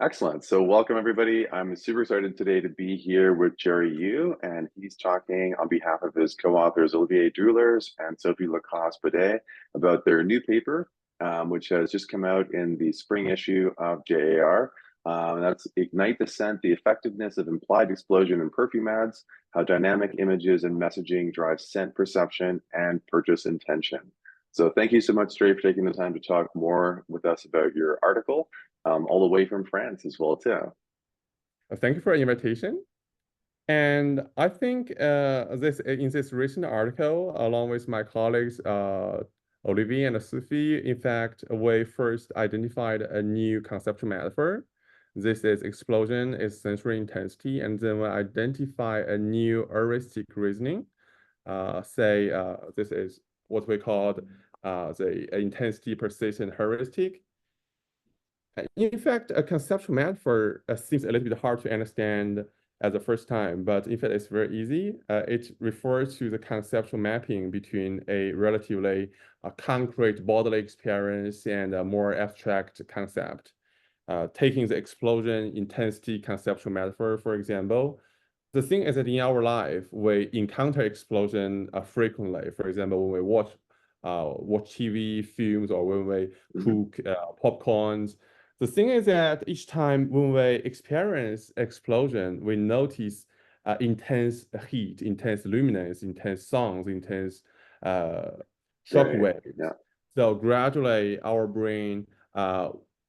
Excellent. So welcome everybody. I'm super excited today to be here with Jerry Yu, and he's talking on behalf of his co-authors Olivier Droulers and Sophie Lacoste-Badie about their new paper, which has just come out in the spring issue of JAR. That's Ignite the Scent, the Effectiveness of Implied Explosion in Perfume Ads, How Dynamic Images and Messaging Drive Scent Perception and Purchase Intention. So thank you so much, Jerry, for taking the time to talk more with us about your article. All the way from France as well too. Thank you for the invitation. And I think in this recent article, along with my colleagues, Olivier and Sophie, in fact, we first identified a new conceptual metaphor. This is explosion is sensory intensity, and then we identify a new heuristic reasoning. This is what we call the intensity persistent heuristic. In fact, a conceptual metaphor seems a little bit hard to understand at the first time, but in fact, it's very easy. It refers to the conceptual mapping between a relatively concrete bodily experience and a more abstract concept. Taking the explosion intensity conceptual metaphor, for example, the thing is that in our life, we encounter explosion frequently. For example, when we watch TV, films, or when we cook popcorns. The thing is that each time when we experience explosion, we notice intense heat, intense luminance, intense sounds, intense shock waves. Yeah. So gradually, our brain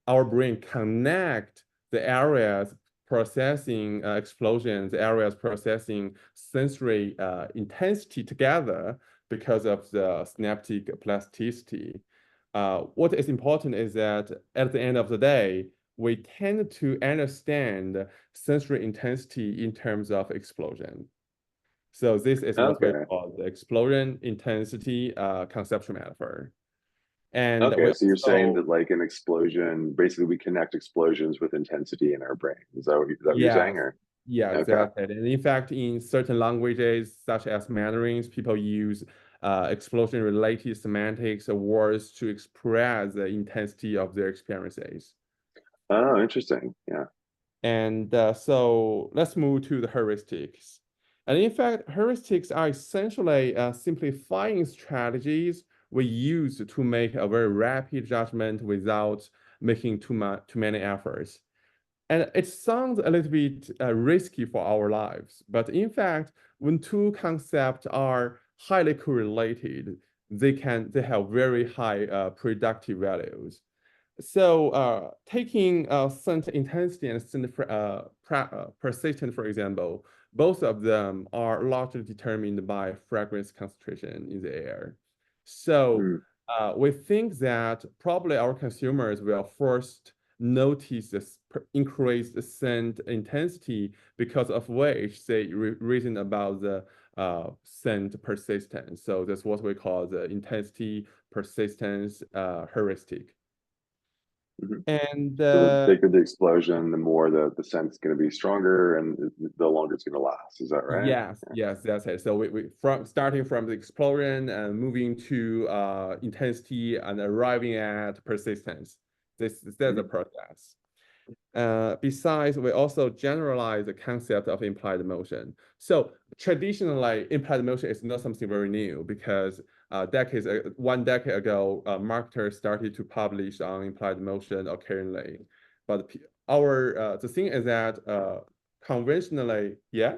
connect the areas processing explosions, areas processing sensory intensity together because of the synaptic plasticity. What is important is that at the end of the day, we tend to understand sensory intensity in terms of explosion. So this is what we call the explosion intensity conceptual metaphor. And okay, so you're saying that like an explosion, basically we connect explosions with intensity in our brain. Is that what you're saying? Or? Yeah, exactly. And in fact, in certain languages, such as Mandarins, people use explosion-related semantics or words to express the intensity of their experiences. Oh, interesting. Yeah. And so let's move to the heuristics. And in fact, heuristics are essentially simplifying strategies we use to make a very rapid judgment without making too many efforts. And it sounds a little bit risky for our lives, but in fact, when two concepts are highly correlated, they have very high predictive values. So taking scent intensity and scent persistence, for example, both of them are largely determined by fragrance concentration in the air. So we think that probably our consumers will first notice this increased scent intensity, because of which they reason about the scent persistence. So that's what we call the intensity persistence heuristic. And so the bigger the explosion, the more the scent's going to be stronger, and the longer it's going to last. Is that right? Yes, that's it. So we starting from the explosion and moving to intensity and arriving at persistence. That's the process. Besides, we also generalize the concept of implied emotion. So traditionally, implied emotion is not something very new, because one decade ago, marketers started to publish on implied emotion occasionally. But the thing is that conventionally, yeah.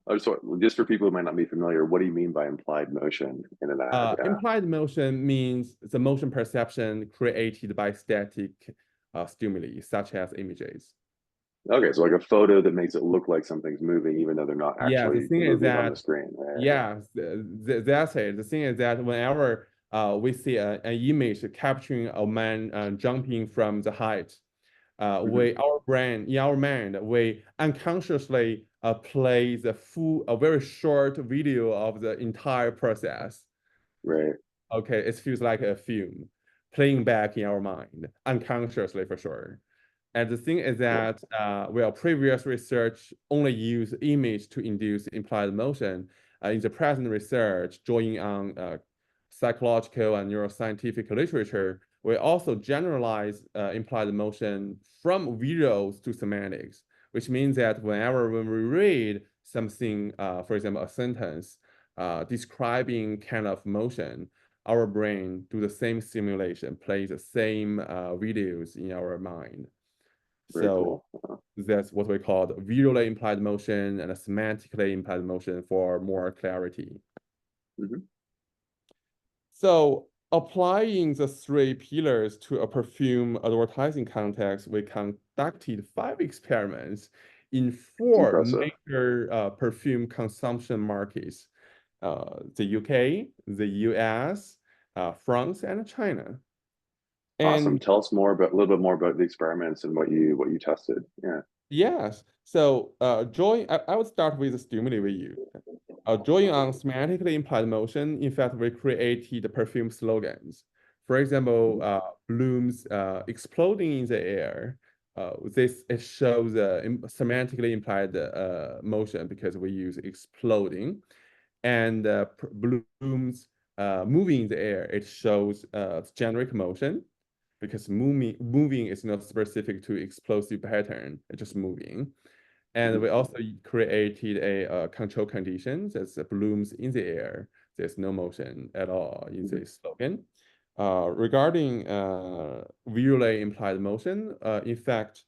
Oh, so just for people who might not be familiar, what do you mean by implied motion in an ad? Implied motion means the motion perception created by static stimuli, such as images. Okay, so like a photo that makes it look like something's moving, even though they're not actually moving on the screen, right? Yeah, that's it. The thing is that whenever we see an image capturing a man jumping from the height, in our mind, we unconsciously play a very short video of the entire process. Right. Okay, it feels like a film playing back in our mind, unconsciously for sure. And the thing is that, previous research only used image to induce implied motion. In the present research, drawing on psychological and neuroscientific literature, we also generalize implied emotion from visuals to semantics, which means that when we read something, for example, a sentence describing kind of motion, our brain do the same simulation, plays the same videos in our mind. Very So cool. that's what we call visually implied motion and semantically implied motion for more clarity. Mhm. So applying the three pillars to a perfume advertising context, we conducted 5 experiments in It's 4 impressive. major perfume consumption markets, the UK, the US, France, and China. Awesome. And Tell us more about a little bit more about the experiments and what you tested. Yeah. yes, so I would start with the stimuli we use. Drawing on semantically implied motion, in fact, we created perfume slogans. For example, Mhm. blooms exploding in the air. It shows semantically implied motion because we use exploding, and blooms moving in the air. It shows generic motion because moving is not specific to explosive pattern. It's just moving. And Mhm. we also created a control condition that's blooms in the air. There's no motion at all in Mhm. the slogan. Regarding visually implied motion, in fact,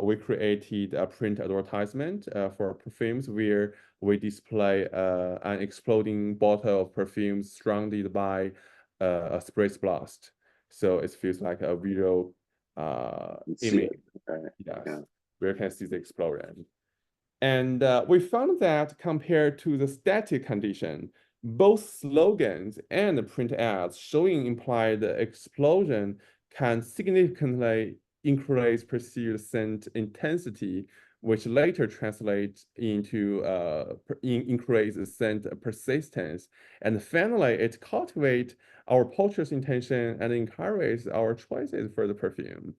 we created a print advertisement for perfumes where we display an exploding bottle of perfume surrounded by a spray blast. So it feels like a visual Let's see image. it. Okay. Yes, Yeah. where you can see the explosion. And we found that compared to the static condition, both slogans and print ads showing implied explosion can significantly increase perceived scent intensity, which later translates into increased scent persistence. And finally, it cultivates our purchase intention and encourages our choices for the perfume.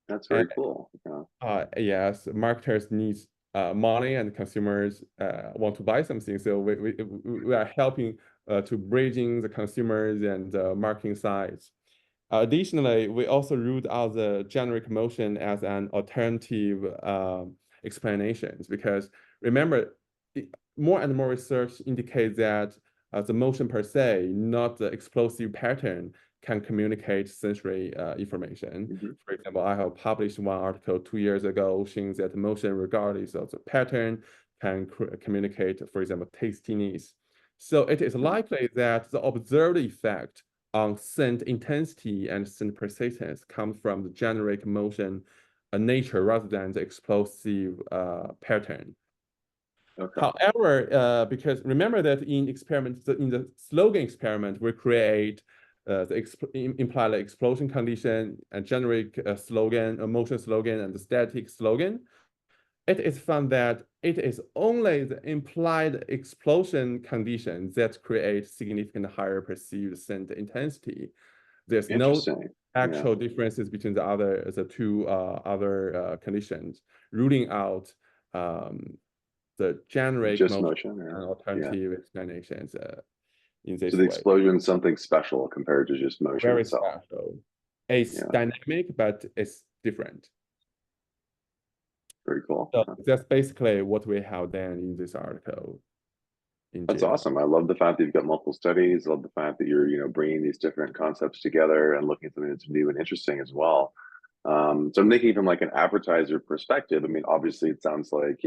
That's very cool. Yeah. Yes, marketers need money and consumers want to buy something. So we are helping to bridging the consumers and marketing sides. Additionally, we also ruled out the generic motion as an alternative explanations because remember, more and more research indicates that the motion per se, not the explosive pattern, can communicate sensory information. Mhm. For example, I have published one article 2 years ago showing that motion, regardless of the pattern, can communicate, for example, tastiness. So it is Yeah. likely that the observed effect on scent intensity and scent persistence comes from the generic motion nature rather than the explosive pattern. Okay. However, because remember that in the slogan experiment, we create the implied explosion condition, a generic slogan, a motion slogan, and the static slogan. It is found that it is only the implied explosion condition that creates significant higher perceived scent intensity. There's no Interesting. Yeah. actual differences between the two other conditions, ruling out the generic Just motion motion. and Yeah. alternative explanations in So this the way. explosion is something special compared to just motion Very itself. special. It's Yeah. dynamic, but it's different. Very cool. So Yeah. that's basically what we have then in this article in That's general. awesome. I love the fact that you've got multiple studies. I love the fact that you're, bringing these different concepts together and looking at something that's new and interesting as well. So I'm thinking from like an advertiser perspective. I mean, obviously, it sounds like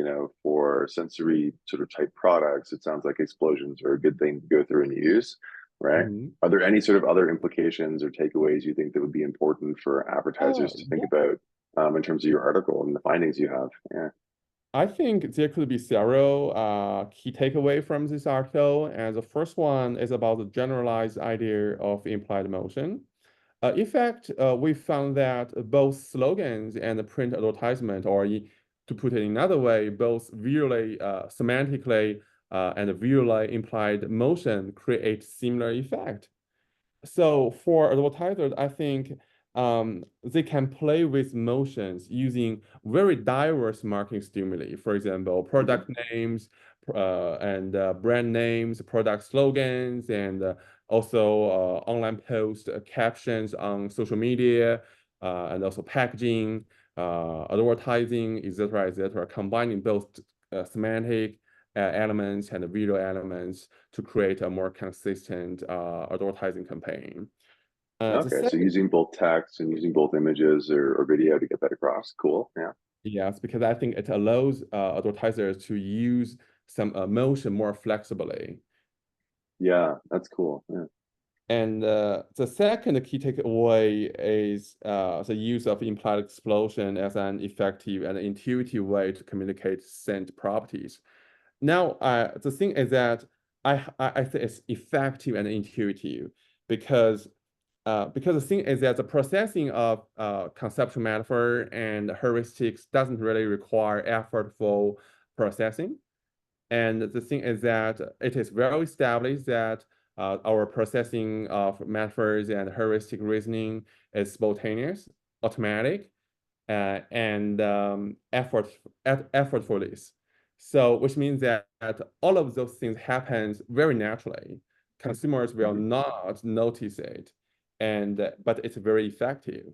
for sensory sort of type products, it sounds like explosions are a good thing to go through and use, right? Mhm. Are there any sort of other implications or takeaways you think that would be important for advertisers to think Yeah, about in terms of your article and the findings you have? Yeah. I think there could be several key takeaway from this article. And the first one is about the generalized idea of implied motion. In fact, we found that both slogans and the print advertisement, to put it another way, both visually, semantically, and visually implied motion create similar effect. So for advertisers, I think they can play with motions using very diverse marketing stimuli. For example, Mhm. product names and brand names, product slogans, and also online post captions on social media, and also packaging, advertising, etc., combining both semantic elements and visual elements to create a more consistent advertising campaign. The Okay, so second, using both text and using both images or video to get that across. Cool. Yeah. yes, because I think it allows advertisers to use some motion more flexibly. Yeah, that's cool. Yeah. And the second key takeaway is the use of implied explosion as an effective and intuitive way to communicate scent properties. Now, the thing is that I think it's effective and intuitive because the thing is that the processing of conceptual metaphor and heuristics doesn't really require effortful processing. And the thing is that it is well established that our processing of metaphors and heuristic reasoning is spontaneous, automatic, and effortless. So, which means that all of those things happens very naturally. Consumers will Mhm. not notice it, but it's very effective.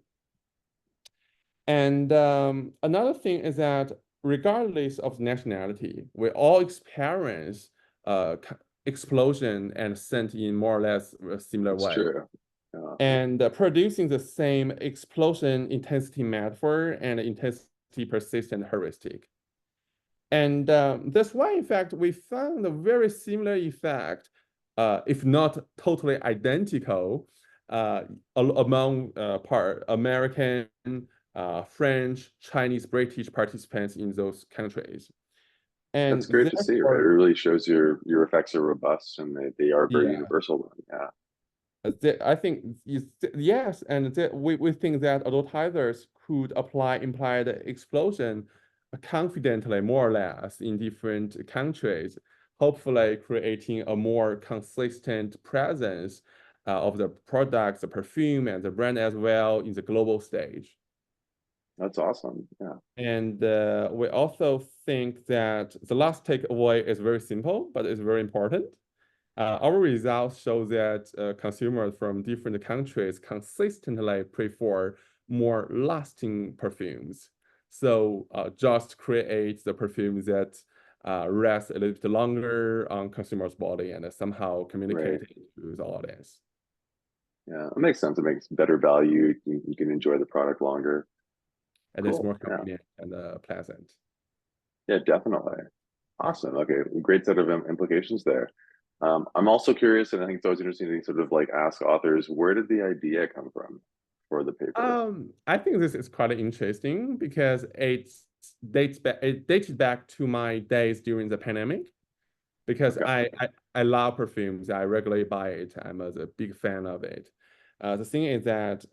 And another thing is that regardless of nationality, we all experience explosion and scent in more or less a similar That's way. true. Yeah. And producing the same explosion intensity metaphor and intensity persistent heuristic. And that's why, in fact, we found a very similar effect, if not totally identical, among American, French, Chinese, British participants in those countries. And That's great to see, right? It therefore, really shows your effects are robust and they are very yeah, universal. Yeah. I think yes, and we think that advertisers could apply implied explosion confidently, more or less, in different countries, hopefully creating a more consistent presence of the products, the perfume, and the brand as well in the global stage. That's awesome. Yeah. And we also think that the last takeaway is very simple, but it's very important. Our results show that consumers from different countries consistently prefer more lasting perfumes. So just create the perfumes that rest a little bit longer on consumers' body and somehow communicate Right. it to the audience. Yeah. It makes sense. It makes better value. You can enjoy the product longer. And it's Cool. more Yeah. convenient and pleasant. Yeah, definitely. Awesome. Okay. Great set of implications there. I'm also curious, and I think it's always interesting to sort of like ask authors, where did the idea come from for the paper? I think this is quite interesting because it dates back to my days during the pandemic. Because Okay. I love perfumes. I regularly buy it. I'm a big fan of it. The thing is that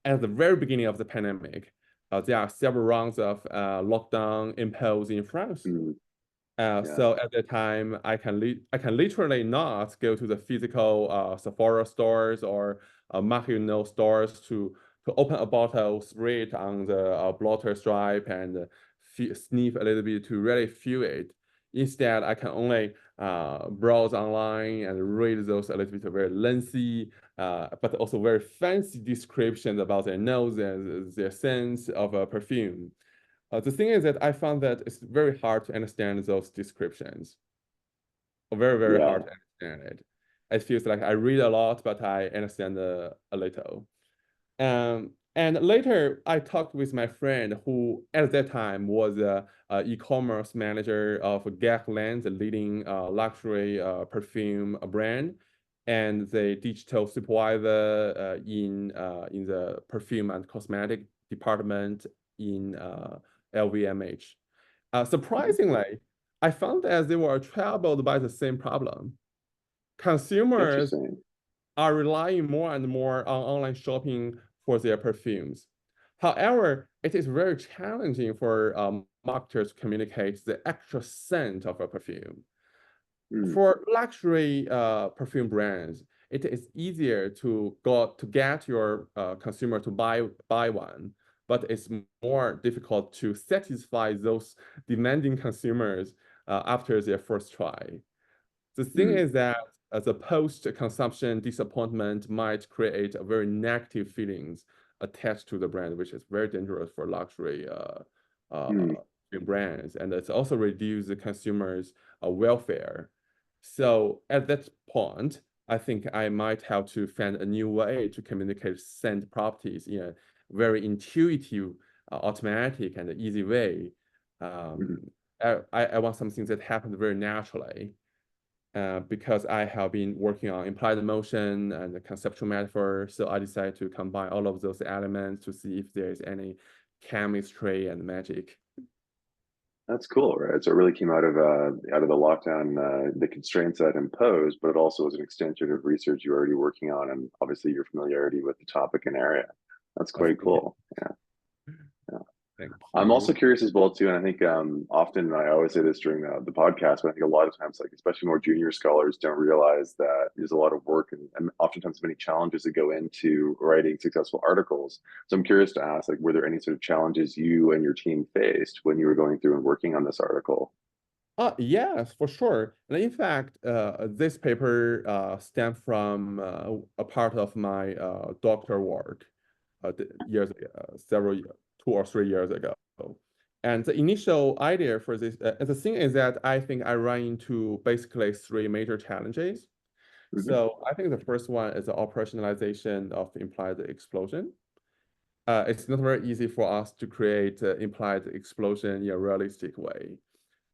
at the very beginning of the pandemic, there are several rounds of lockdown imposed in France. Mm, yeah. So at that time, I can literally not go to the physical Sephora stores or Market stores to open a bottle, spray it on the blotter stripe, and sniff a little bit to really feel it. Instead, I can only browse online and read those a little bit very lengthy, but also very fancy descriptions about their nose and their sense of a perfume. The thing is that I found that it's very hard to understand those descriptions. Very, very Yeah. hard to understand it. It feels like I read a lot, but I understand a little. And later, I talked with my friend who at that time was a e-commerce manager of Gagland, the leading luxury perfume brand, and the digital supervisor in the perfume and cosmetic department in LVMH. Mhm. Surprisingly, I found that they were troubled by the same problem. Consumers Interesting. are relying more and more on online shopping for their perfumes. However, it is very challenging for marketers to communicate the actual scent of a perfume. Mm, For luxury perfume brands, it is easier to get your consumer to buy one, but it's more difficult to satisfy those demanding consumers after their first try. The thing mm, is that the post-consumption disappointment might create a very negative feelings attached to the brand, which is very dangerous for luxury Hmm. brands, and it's also reduce the consumers' welfare. So at that point, I think I might have to find a new way to communicate scent properties in a very intuitive, automatic, and easy way. Mhm. I want something that happens very naturally. Because I have been working on implied emotion and the conceptual metaphor, so I decided to combine all of those elements to see if there is any chemistry and magic. That's cool, right? So it really came out of the lockdown, the constraints that imposed, but it also was an extension of research you're already working on, and obviously your familiarity with the topic and area. That's Oh, quite thank you. cool. Yeah. Yeah. Thank I'm also you. curious as well too, and I think often I always say this during the podcast, but I think a lot of times, like especially more junior scholars, don't realize that there's a lot of work and oftentimes many challenges that go into writing successful articles. So I'm curious to ask, like, were there any sort of challenges you and your team faced when you were going through and working on this article? Yes, for sure. And in fact, this paper stemmed from a part of my doctoral work years several 2 or 3 years ago. And the initial idea for this, the thing is that I think I ran into basically three major challenges. Hmm. So I think the first one is the operationalization of implied explosion. It's not very easy for us to create implied explosion in a realistic way.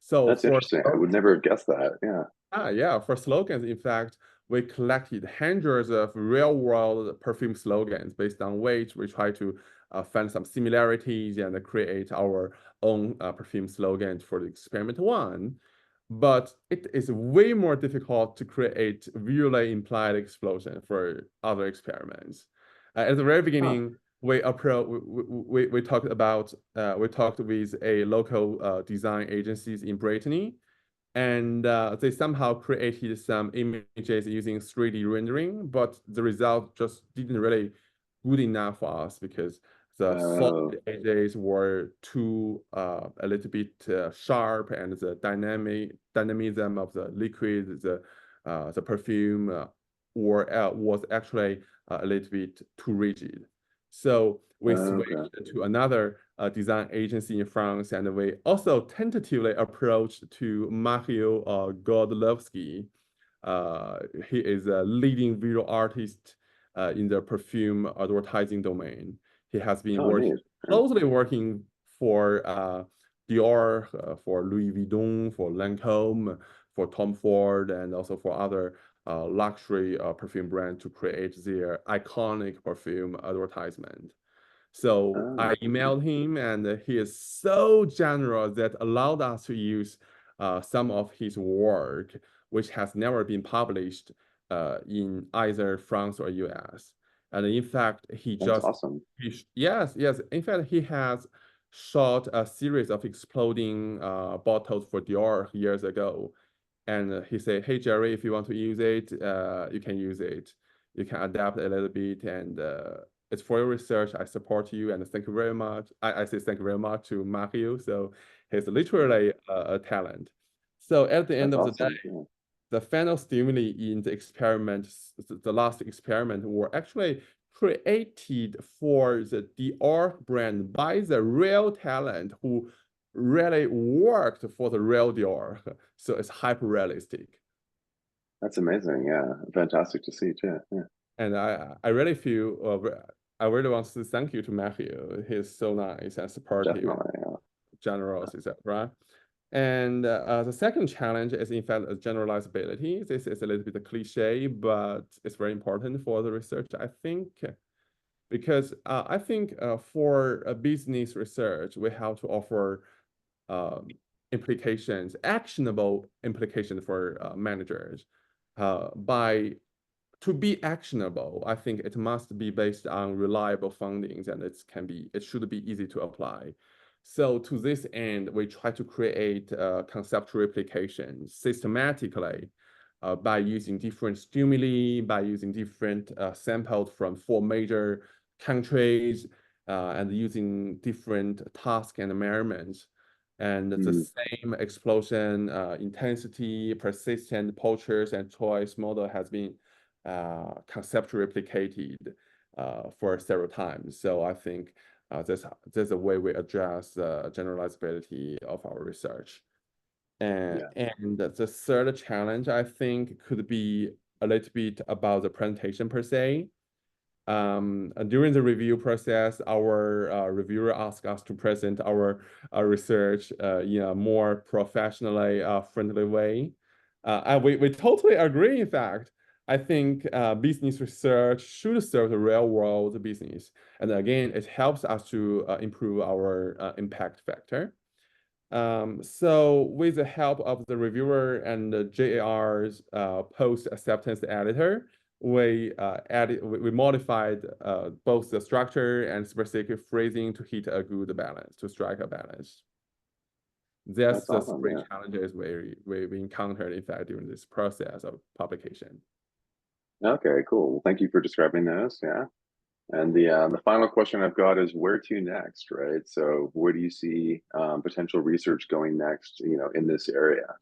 So That's for interesting. I would never have guessed that. Yeah. yeah, for slogans, in fact, we collected hundreds of real-world perfume slogans based on which we try to find some similarities and create our own perfume slogans for the experiment one. But it is way more difficult to create visually implied explosion for other experiments. At the very Huh. beginning, we talked about we talked with a local design agencies in Brittany, and they somehow created some images using 3D rendering, but the result just didn't really good enough for us because the Oh, solid edges were too a little bit sharp, and the dynamism of the liquid, the perfume, was actually a little bit too rigid. So we okay. switched to another design agency in France, and we also tentatively approached to Mario Godlewski. He is a leading visual artist in the perfume advertising domain. He has been Oh, working neat. Yeah. closely working for Dior, for Louis Vuitton, for Lancôme, for Tom Ford, and also for other luxury perfume brands to create their iconic perfume advertisement. So I Oh, emailed him, and he is so generous that allowed us to use some of his work, which has never been published in either France or US. And in fact, that's awesome. yes. In fact, he has shot a series of exploding bottles for Dior years ago. And he said, "Hey Jerry, if you want to use it, you can use it. You can adapt a little bit, and it's for your research. I support you, and thank you very much." I say thank you very much to Matthew. So he's literally a talent. So at the end That's of the day, awesome. Yeah. the final stimuli in the experiment, the last experiment, were actually created for the Dior brand by the real talent who really worked for the real Dior. So it's hyper realistic. That's amazing. Yeah. Fantastic to see too. Yeah. And I really feel, I really want to thank you to Matthew. He's so nice and supportive and Definitely. Yeah. generous, etc. And the second challenge is, in fact, generalizability. This is a little bit a cliche, but it's very important for the research, I think, because I think for a business research, we have to offer implications, actionable implications for managers. By to be actionable, I think it must be based on reliable findings, and it should be easy to apply. So to this end, we try to create conceptual replications systematically by using different stimuli, by using different samples from 4 major countries, and using different tasks and measurements. And the Mhm. same explosion, intensity, persistent postures, and choice model has been conceptually replicated for several times. So I think there's a way we address the generalizability of our research. Yeah. And the third challenge, I think, could be a little bit about the presentation per se. During the review process, our reviewer asked us to present our research in a more professionally friendly way. And we totally agree, in fact. I think business research should serve the real world business. And again, it helps us to improve our impact factor. So with the help of the reviewer and the JAR's post acceptance editor, we modified both the structure and specific phrasing to hit a good balance, to strike a balance. That's That's the awesome. three Yeah. challenges we encountered, in fact, during this process of publication. Okay, cool. Well, thank you for describing those. Yeah. And the final question I've got is where to next, right? So where do you see potential research going next, in this area?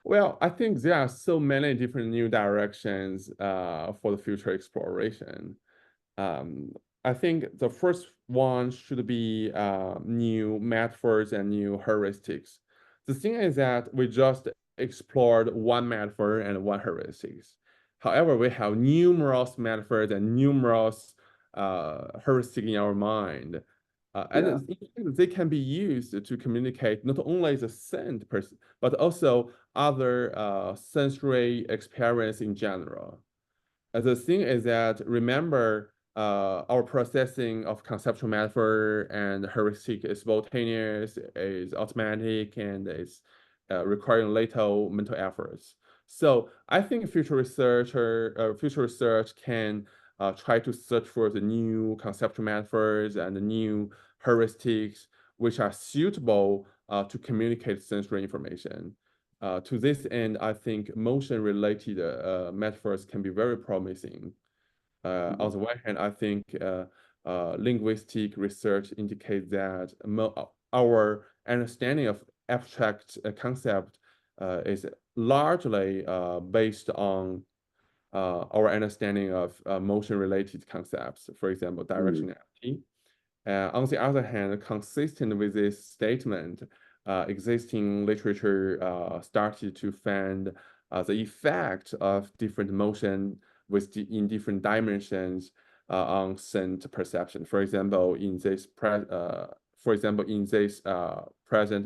Well, I think there are so many different new directions for the future exploration. Um, I think the first one should be new metaphors and new heuristics. The thing is that we just explored one metaphor and one heuristics. However, we have numerous metaphors and numerous heuristics in our mind. Yeah. And they can be used to communicate not only the scent, but also other sensory experience in general. The thing is that remember our processing of conceptual metaphor and heuristic is spontaneous, is automatic, and is requiring little mental efforts. So I think future research can try to search for the new conceptual metaphors and the new heuristics which are suitable to communicate sensory information. To this end, I think motion-related metaphors can be very promising. On Mhm. the one hand, I think linguistic research indicates that our understanding of abstract concept is largely based on our understanding of motion-related concepts, for example, Mhm. directionality. On the other hand, consistent with this statement, existing literature started to find the effect of different motion in different dimensions on scent perception. For example, in this present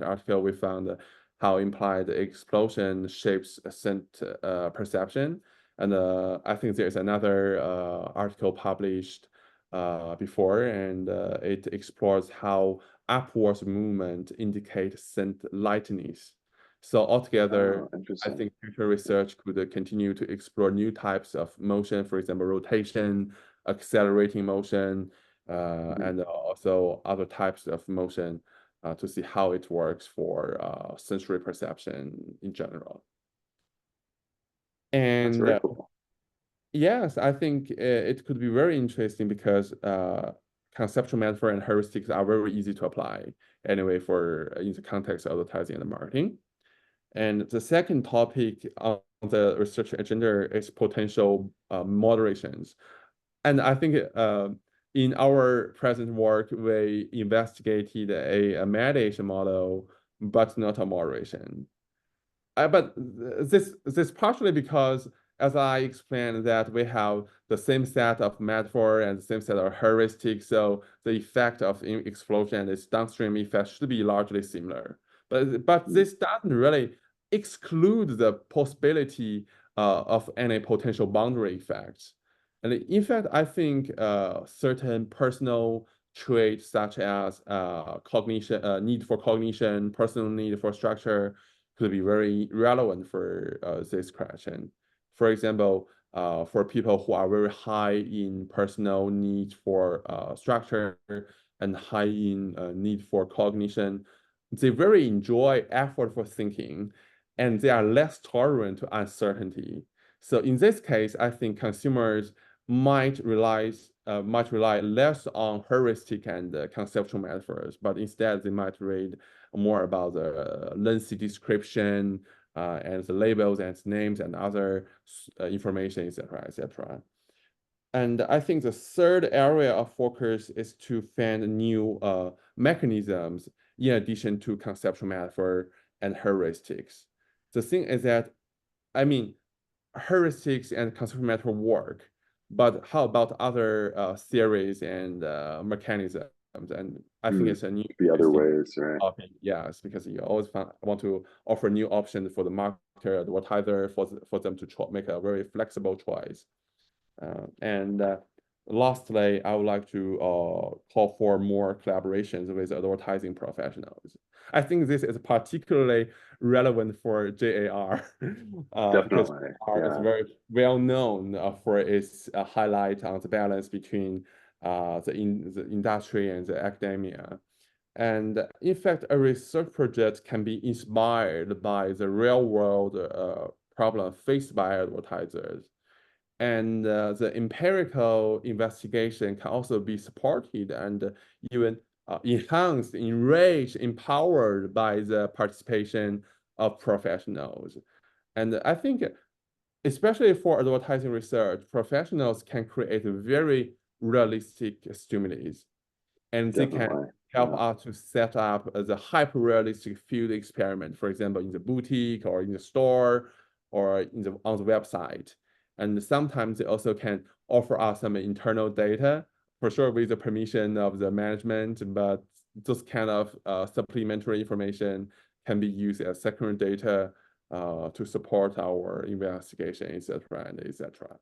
article, we found how implied explosion shapes scent perception. And I think there's another article published before, and it explores how upwards movement indicates scent lightness. So altogether, Oh, I interesting. think future Yeah. research could continue to explore new types of motion, for example, rotation, accelerating motion, Mhm. and also other types of motion to see how it works for sensory perception in general. That's And very cool. yes, I think it could be very interesting because conceptual metaphor and heuristics are very easy to apply anyway for in the context of advertising and marketing. And the second topic on the research agenda is potential moderations. And I think in our present work, we investigated a mediation model, but not a moderation. But this partially because, as I explained, that we have the same set of metaphor and the same set of heuristic, so the effect of explosion and its downstream effect should be largely similar. But Mhm. this doesn't really exclude the possibility of any potential boundary effects. And in fact, I think certain personal traits such as cognition, need for cognition, personal need for structure, could be very relevant for this question. For example, for people who are very high in personal need for structure and high in need for cognition, they very enjoy effort for thinking, and they are less tolerant to uncertainty. So in this case, I think consumers might rely less on heuristic and conceptual methods, but instead they might read more about the lengthy description and the labels and names and other information, etc., etc. And I think the third area of focus is to find new mechanisms in addition to conceptual metaphor and heuristics. The thing is that, I mean, heuristics and conceptual metaphor work, but how about other theories and mechanisms? And I think it's a new The other interesting ways, right? topic. Yes, because you always want to offer new options for the marketer, advertiser, for them to make a very flexible choice. And lastly, I would like to call for more collaborations with advertising professionals. I think this is particularly relevant for JAR because Definitely. JAR is Yeah. very well known for its highlight on the balance between the industry and the academia. And in fact, a research project can be inspired by the real world problem faced by advertisers. And the empirical investigation can also be supported and even enhanced, enriched, empowered by the participation of professionals. And I think, especially for advertising research, professionals can create very realistic stimuli, and they can Definitely. help Yeah. us to set up the hyper-realistic field experiment, for example, in the boutique or in the store or on the website. And sometimes they also can offer us some internal data, for sure with the permission of the management, but this kind of supplementary information can be used as secondary data to support our investigation, etc., and etc.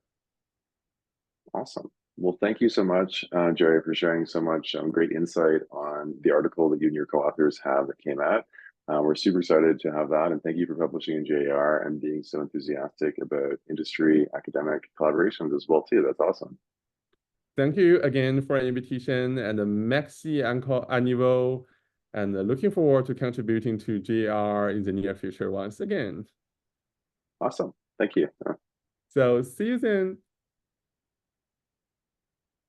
Awesome. Well, thank you so much, Jerry, for sharing so much great insight on the article that you and your co-authors have that came out. We're super excited to have that, and thank you for publishing in JAR and being so enthusiastic about industry academic collaborations as well too. That's awesome. Thank you again for the invitation, and merci encore à nouveau, and looking forward to contributing to JR in the near future once again. Awesome. Thank you. So see you then.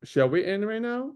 Shall we end right now?